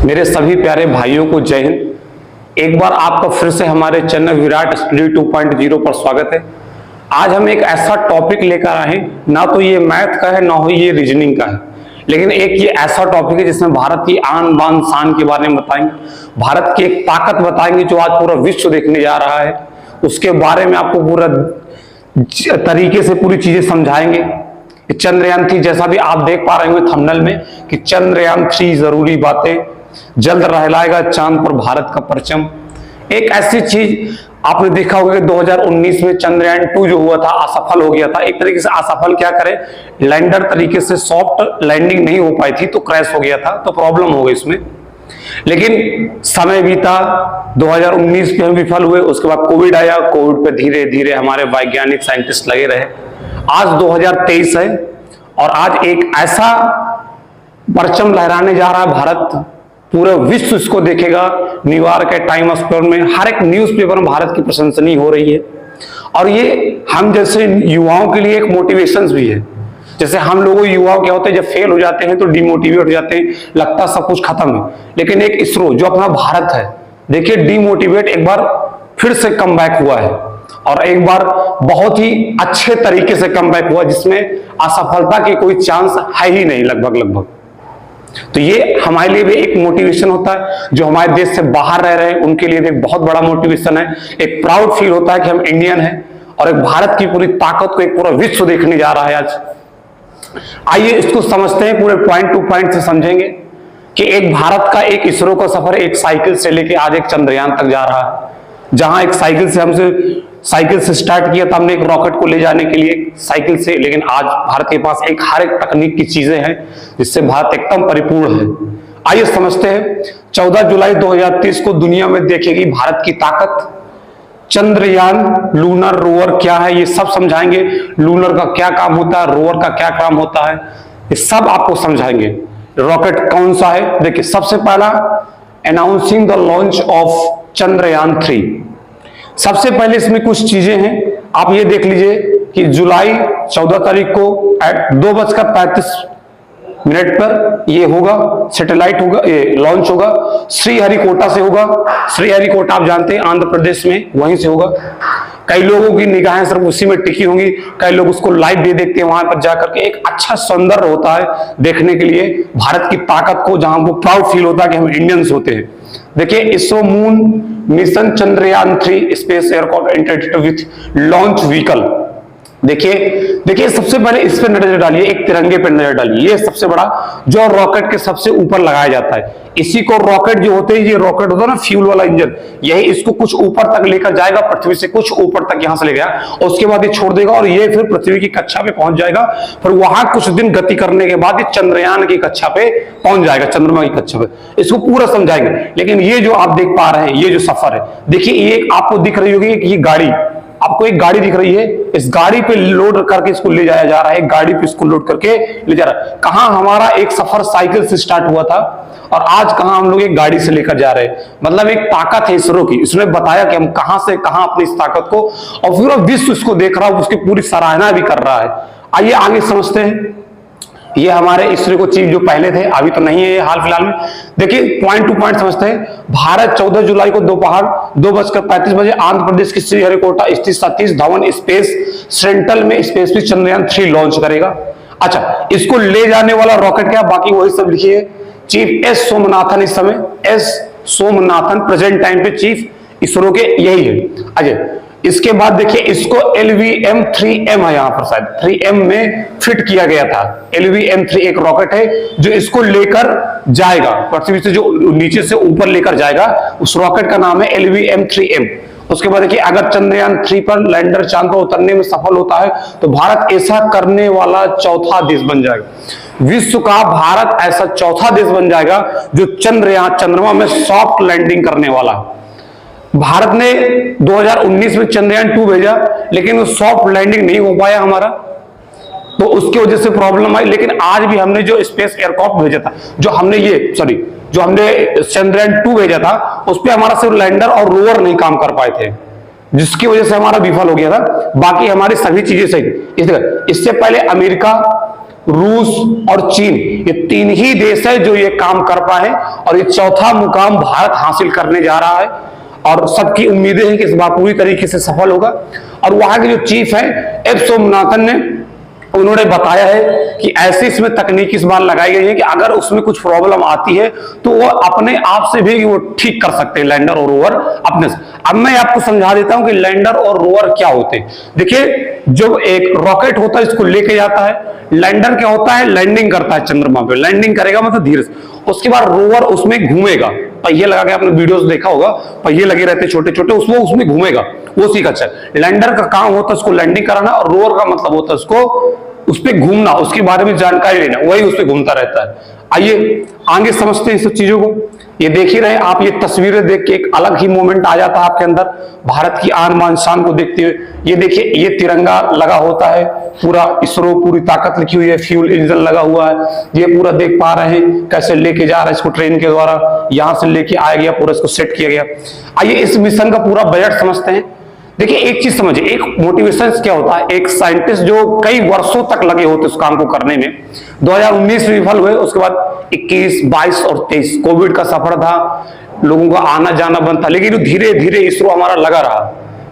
मेरे सभी प्यारे भाइयों को जय हिंद। एक बार आपका फिर से हमारे चैनल विराट स्टडी 2.0 पर स्वागत है। आज हम एक ऐसा टॉपिक लेकर आए हैं, ना तो ये मैथ का है ना ही ये रीजनिंग का है, लेकिन एक ये ऐसा टॉपिक है जिसमें भारत की आन बान शान के बारे में बताएंगे, भारत की एक ताकत बताएंगे जो आज पूरा विश्व देखने जा रहा है। उसके बारे में आपको पूरा तरीके से पूरी चीजें समझाएंगे। चंद्रयान 3 जैसा भी आप देख पा रहे होंगे थंबनेल में कि चंद्रयान 3 जरूरी बातें, जल्द लहराएगा चांद पर भारत का परचम। एक ऐसी चीज आपने देखा होगा कि 2019 में चंद्रयान 2 जो हुआ था असफल हो गया था। एक तरीके से असफल क्या करे, लैंडर तरीके से सॉफ्ट लैंडिंग नहीं हो पाई थी तो क्रैश हो गया था, तो प्रॉब्लम हो गई इसमें। लेकिन समय बीता, 2019 में हम विफल हुए, उसके बाद कोविड आया, कोविड पे धीरे धीरे हमारे वैज्ञानिक साइंटिस्ट लगे रहे। आज 2023 है और आज एक ऐसा परचम लहराने जा रहा है भारत, पूरा विश्व इसको देखेगा। न्यूयॉर्क के टाइम स्क्वायर में हर एक न्यूज़पेपर में भारत की प्रशंसनीय हो रही है और ये हम जैसे युवाओं के लिए एक मोटिवेशन भी है। जैसे हम लोगों युवाओं क्या होते हैं, जब फेल हो जाते हैं तो डिमोटिवेट हो जाते हैं, लगता सब कुछ खत्म है। लेकिन एक इसरो जो अपना भारत है, देखिए डिमोटिवेट एक बार फिर से कम बैक हुआ है और एक बार बहुत ही अच्छे तरीके से कम बैक हुआ, जिसमें असफलता की कोई चांस है ही नहीं लगभग। तो ये हमारे लिए भी एक मोटिवेशन होता है, जो हमारे देश से बाहर रह रहे हैं उनके लिए भी एक बहुत बड़ा मोटिवेशन है। एक प्राउड फील होता है कि हम इंडियन हैं और एक भारत की पूरी ताकत को एक पूरा विश्व देखने जा रहा है आज। आइए इसको समझते हैं, पूरे पॉइंट टू पॉइंट से समझेंगे कि एक भारत का एक इसरो का सफर एक साइकिल से लेके आज एक चंद्रयान तक जा रहा है। जहां एक साइकिल से स्टार्ट किया था हमने एक रॉकेट को ले जाने के लिए साइकिल से, लेकिन आज भारत के पास एक हर एक तकनीक की चीजें हैं जिससे भारत एकदम परिपूर्ण है। आइए समझते हैं। 14 जुलाई 2030 को दुनिया में देखेगी भारत की ताकत। चंद्रयान लूनर रोवर क्या है ये सब समझाएंगे, लूनर का क्या काम होता है, रोवर का क्या काम होता है, ये सब आपको समझाएंगे। रॉकेट कौन सा है, देखिए सबसे पहला announcing the launch of Chandrayaan 3। सबसे पहले इसमें कुछ चीजें हैं, आप ये देख लीजिए कि जुलाई 14 तारीख को 2:35 पर ये होगा, सैटेलाइट होगा, ये लॉन्च होगा। श्रीहरिकोटा से होगा। श्रीहरिकोटा आप जानते हैं आंध्र प्रदेश में, वहीं से होगा। कई लोगों की निगाहें सिर्फ उसी में टिकी होंगी, कई लोग उसको लाइव भी देखते हैं वहां पर जाकर के। एक अच्छा सौंदर्य होता है देखने के लिए भारत की ताकत को, जहां को प्राउड फील होता है कि हम इंडियंस होते हैं। देखिए ISRO moon mission Chandrayaan 3 space aircraft integrated with launch vehicle. देखिए सबसे पहले इस पर नजर डालिए, एक तिरंगे पर नजर डालिए। ये सबसे बड़ा जो रॉकेट के सबसे ऊपर लगाया जाता है, इसी को रॉकेट जो होते हैं, ये रॉकेट होता है ना फ्यूल वाला इंजन, यही इसको कुछ ऊपर तक लेकर जाएगा, पृथ्वी से कुछ ऊपर तक यहां से ले गया और उसके बाद ये छोड़ देगा और ये फिर पृथ्वी की कक्षा पे पहुंच जाएगा। फिर वहां कुछ दिन गति करने के बाद ये चंद्रयान की कक्षा पे पहुंच जाएगा, चंद्रमा की कक्षा पे। इसको पूरा समझाएंगे। लेकिन ये जो आप देख पा रहे हैं, ये जो सफर है, देखिए ये आपको दिख रही होगी कि ये गाड़ी, आपको एक गाड़ी दिख रही है, इस गाड़ी पे लोड करके इसको ले जाया जा रहा है, गाड़ी पे इसको लोड करके ले जा रहा है। कहां हमारा एक सफर साइकिल से स्टार्ट हुआ था और आज कहां हम लोग एक गाड़ी से लेकर जा रहे हैं। मतलब एक ताकत है इसरो की, इसने बताया कि हम कहां से कहां अपनी इस ताकत को, और पूरा विश्व इसको देख रहा है, उसकी पूरी सराहना भी कर रहा है। आइए आगे समझते हैं। ये हमारे इसरो को चीफ जो पहले थे, अभी तो नहीं है हाल फिलहाल में। देखिए पॉइंट टू पॉइंट समझते हैं। भारत 14 जुलाई को दोपहर 2:35 आंध्र प्रदेश के श्रीहरिकोटा स्थित सतीश धवन स्पेस सेंटर में स्पेस चंद्रयान 3 लॉन्च करेगा। अच्छा, इसको ले जाने वाला रॉकेट क्या, बाकी वही सब लिखिए। चीफ एस सोमनाथन, इस समय एस सोमनाथन प्रेजेंट टाइम पे चीफ इसरो के यही है। अच्छा, इसके बाद देखिए इसको LVM-3M है, यहां पर शायद 3M में फिट किया गया था। LVM-3 एक रॉकेट है जो इसको लेकर जाएगा, पृथ्वी से जो नीचे से ऊपर लेकर जाएगा, उस रॉकेट का नाम है LVM-3M। उसके बाद देखिए अगर चंद्रयान 3 पर लैंडर चांद पर उतरने में सफल होता है तो भारत ऐसा करने वाला चौथा देश बन जाएगा। विश्व का भारत ऐसा चौथा देश बन जाएगा जो चंद्रमा में सॉफ्ट लैंडिंग करने वाला है। भारत ने 2019 में चंद्रयान 2 भेजा, लेकिन वो सॉफ्ट लैंडिंग नहीं हो पाया हमारा, तो उसकी वजह से प्रॉब्लम आई। लेकिन आज भी हमने जो स्पेस एयरक्राफ्ट भेजा था, जो हमने चंद्रयान 2 भेजा था, उस पर हमारा सिर्फ लैंडर और रोवर नहीं काम कर पाए थे, जिसकी वजह से हमारा विफल हो गया था। बाकी हमारी सभी चीजें सही। इससे पहले अमेरिका रूस और चीन, ये तीन ही देश है जो ये काम कर पाए, और ये चौथा मुकाम भारत हासिल करने जा रहा है। और सबकी उम्मीदें हैं कि इस बार पूरी तरीके से सफल होगा। और वहां के जो चीफ है एफ सोमनाथन ने, उन्होंने बताया है कि ऐसी इसमें तकनीक इस बार लगाई गई है कि अगर उसमें कुछ प्रॉब्लम आती है तो वो अपने आप से भी वो ठीक कर सकते हैं, लैंडर और रोवर अपने से। अब मैं आपको समझा देता हूं कि लैंडर और रोवर क्या होते हैं। देखिए, जो एक रॉकेट होता है इसको लेके जाता है, लैंडर क्या होता है, लैंडिंग करता है चंद्रमा पे, लैंडिंग करेगा मतलब धीरे से, उसके बाद रोवर उसमें घूमेगा, पहिए लगा के, आपने वीडियोस देखा होगा, पहिए लगे रहते छोटे छोटे, उसमें घूमेगा, वो सीखा। अच्छा, लैंडर का काम होता है उसको लैंडिंग कराना, और रोवर का मतलब होता है उसको उस पर घूमना, उसके बारे में जानकारी लेना, वही उस पर घूमता रहता है। आइए आगे समझते हैं इस सब चीजों को। ये देख ही रहे आप, ये तस्वीरें देख के एक अलग ही मोमेंट आ जाता है आपके अंदर, भारत की आन बान शान को देखते हुए। ये देखिए, ये तिरंगा लगा होता है, पूरा इसरो पूरी ताकत लिखी हुई है, फ्यूल इंजन लगा हुआ है, ये पूरा देख पा रहे हैं कैसे लेके जा रहा है इसको ट्रेन के द्वारा, यहां से लेके आया गया, पूरा इसको सेट किया गया। आइए इस मिशन का पूरा बजट समझते हैं। देखिए, एक चीज समझिए, एक मोटिवेशन क्या होता है, एक साइंटिस्ट जो कई वर्षों तक लगे होते उस काम को करने में, 2019 में विफल हुए, उसके बाद 21, 22 और 23 कोविड का सफर था, लोगों का आना जाना बंद था, लेकिन धीरे धीरे इसरो हमारा लगा रहा,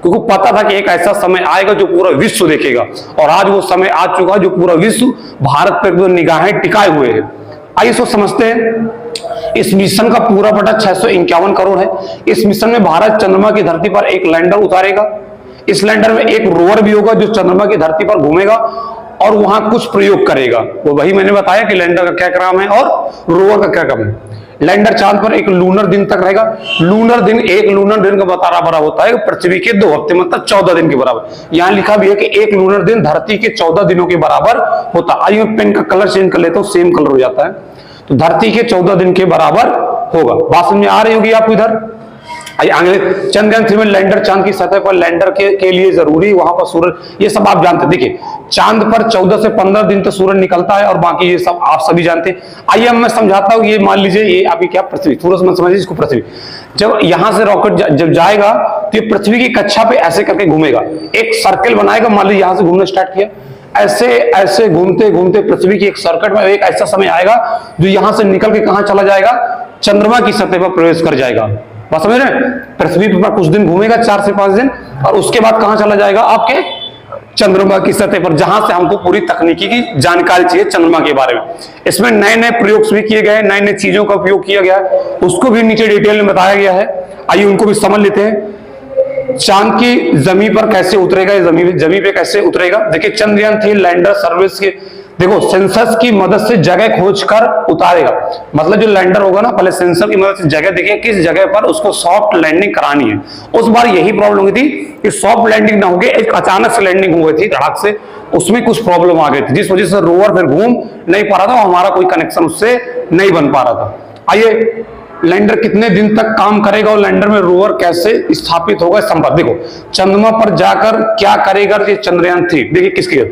क्योंकि पता था कि एक ऐसा समय आएगा जो पूरा विश्व देखेगा, और आज वो समय आ चुका है जो पूरा विश्व भारत पर निगाहें टिकाए हुए है। आइए इसको समझते हैं। इस मिशन का पूरा बजट 651 करोड़ है। इस मिशन में भारत चंद्रमा की धरती पर एक लैंडर उतारेगा, इस लैंडर में एक रोवर भी होगा जो चंद्रमा की धरती पर घूमेगा और वहां कुछ प्रयोग करेगा। वो वही मैंने बताया कि लैंडर का क्या काम है और रोवर का क्या काम है। लैंडर चांद पर एक लूनर दिन तक रहेगा। लूनर दिन, एक लूनर दिन का बराबर होता है पृथ्वी के 2 हफ्ते, मतलब 14 दिन के बराबर। यहां लिखा भी है कि एक लूनर दिन धरती के 14 दिनों के बराबर होता है। आइए पेन का कलर चेंज कर लेता हूं, सेम कलर हो जाता है, तो धरती के 14 दिन के बराबर होगा। बात समझ में आ रही होगी आपको इधर। आगे चंद्रयान 3 में लैंडर चांद की सतह पर लैंडर के लिए जरूरी वहां पर सूरज, ये सब आप जानते हैं। देखिए, चांद पर 14 से 15 दिन तक सूरज निकलता है और बाकी ये सब आप सभी जानते हैं। आइए अब मैं समझाता हूं। ये मान लीजिए, ये आपकी क्या पृथ्वी, सूरज मत समझिए इसको, पृथ्वी। जब यहां से रॉकेट जब जाएगा तो ये पृथ्वी की कक्षा पे ऐसे करके घूमेगा, एक सर्कल बनाएगा। मान लीजिए यहां से घूमना स्टार्ट किया, ऐसे ऐसे घूमते घूमते पृथ्वी की एक सर्किट में एक ऐसा समय आएगा जो यहां से निकल के कहां चला जाएगा, चंद्रमा की सतह पर प्रवेश कर जाएगा। बात समझ रहे हैं? पृथ्वी पर कुछ दिन घूमेगा, 4 से 5 दिन, और उसके बाद कहां चला जाएगा, आपके चंद्रमा की सतह पर, जहां से हमको पूरी तकनीकी की जानकारी चाहिए चंद्रमा के बारे में। इसमें नए नए प्रयोग भी किए गए, नए नए चीजों का उपयोग किया गया है, उसको भी नीचे डिटेल में बताया गया है। आइए उनको भी समझ लेते हैं। चांद की जमीन पर कैसे उतरेगा, जमीन पे कैसे उतरेगा। देखिए, चंद्रयान 3 लैंडर सर्विस के, देखो, सेंसर्स की मदद से जगह खोजकर उतारेगा। मतलब जो लैंडर होगा ना, पहले सेंसर की मदद से जगह देखेगा किस जगह पर उसको सॉफ्ट लैंडिंग करानी है। उस बार यही प्रॉब्लम हुई थी कि सॉफ्ट लैंडिंग ना होगी, एक अचानक से लैंडिंग हो गई थी धड़ाक से, उसमें कुछ प्रॉब्लम आ गई थी, जिस वजह से रोवर फिर घूम नहीं पा रहा था, हमारा कोई कनेक्शन उससे नहीं बन पा रहा था। आइए, लैंडर कितने दिन तक काम करेगा और लैंडर में रोवर कैसे स्थापित होगा, संभव। देखो, चंद्रमा पर जाकर क्या करेगा ये चंद्रयान 3, देखिए किसकी,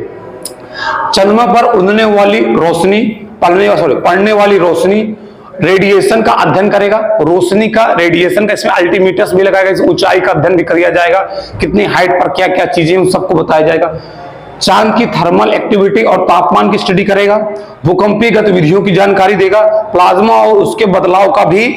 चंद्रमा पर उड़ने वाली रोशनी, पड़ने वाली रोशनी, रेडिएशन का अध्ययन करेगा। रोशनी का, रेडिएशन का, इसमें अल्टीमीटर्स भी लगाएगा, इस ऊंचाई का अध्ययन भी किया जाएगा, कितनी हाइट पर क्या क्या चीजें उन सबको बताया जाएगा। चांद की थर्मल एक्टिविटी और तापमान की स्टडी करेगा, भूकंपीय गतिविधियों की जानकारी देगा, प्लाज्मा और उसके बदलाव का भी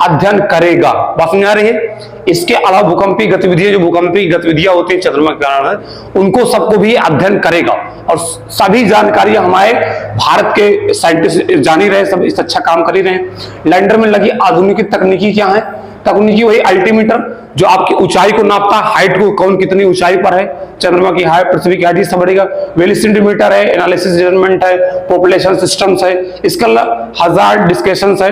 अध्ययन करेगा। बात समझ आ रही है? इसके अलावा भूकंपीय गतिविधियां, जो भूकंपीय गतिविधियां होती है चंद्रमा के कारण, उनको सबको भी अध्ययन करेगा। और सभी जानकारी हमारे भारत के साइंटिस्ट जान ही रहे, सब इस अच्छा काम कर ही रहे हैं। लैंडर में लगी आधुनिक तकनीकी क्या है, तकनीकी वही अल्टीमीटर जो आपकी ऊंचाई को नापता है, हाइट को, कौन कितनी ऊंचाई पर है, चंद्रमा की हाइट, पृथ्वी की हाइट, सब बढ़ेगा। वेलिसिमीटर है, एनालिसिस जजमेंट है, पॉपुलेशन सिस्टम्स है, इसका हजार्ड डिस्कशन है,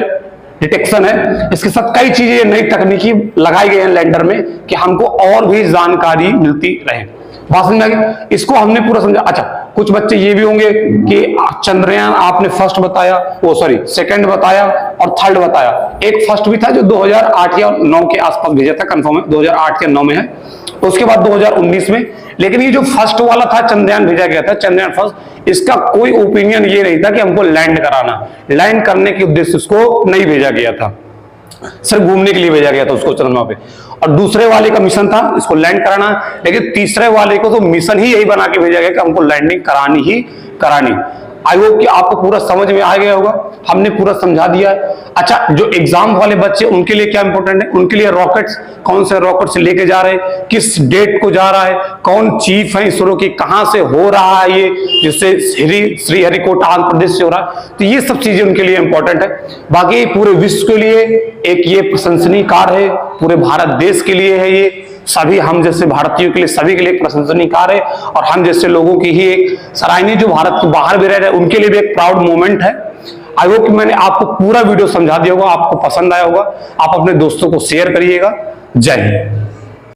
डिटेक्शन है, इसके साथ कई चीजें नई तकनीकी लगाई गई हैं लैंडर में कि हमको और भी जानकारी मिलती रहे। बात समझ आ गई? इसको हमने पूरा समझा। अच्छा, कुछ बच्चे ये भी होंगे कि चंद्रयान आपने फर्स्ट बताया, वो सॉरी सेकंड बताया और थर्ड बताया। एक फर्स्ट भी था जो 2008 या 9 के आसपास भेजा था, कंफर्म है 2008 या 9 में है, उसके बाद 2019 में। लेकिन ये जो फर्स्ट वाला था चंद्रयान भेजा गया था, चंद्रयान फर्स्ट, इसका कोई ओपिनियन ये नहीं था कि हमको लैंड कराना, लैंड करने के उद्देश्य उसको नहीं भेजा गया था, सिर्फ घूमने के लिए भेजा गया था उसको चंद्रमा पे। और दूसरे वाले का मिशन था इसको लैंड कराना, लेकिन तीसरे वाले को तो मिशन ही यही बना के भेजा गया कि हमको लैंडिंग करानी ही करानी। आई होप कि आपको पूरा समझ में आ गया होगा, हमने पूरा समझा दिया है। अच्छा, जो एग्जाम वाले बच्चे उनके लिए क्या इंपॉर्टेंट है, उनके लिए रॉकेट्स, कौन से रॉकेट्स लेके जा रहे हैं, किस डेट को जा रहा है, कौन चीफ है इसरो की, कहां से हो रहा है ये, जिससे श्रीहरिकोटा आंध्र प्रदेश से हो रहा है, तो ये सब चीजें उनके लिए इंपॉर्टेंट है। बाकी पूरे विश्व के लिए एक ये प्रशंसनीय कार्य है, पूरे भारत देश के लिए है, ये सभी हम जैसे भारतीयों के लिए, सभी के लिए प्रशंसनीय कार्य है, और हम जैसे लोगों की ही एक सराहनीय, जो भारत के बाहर भी रह रहे हैं उनके लिए भी एक प्राउड मोमेंट है। आई होप कि मैंने आपको पूरा वीडियो समझा दिया होगा, आपको पसंद आया होगा। आप अपने दोस्तों को शेयर करिएगा। जय हिंद।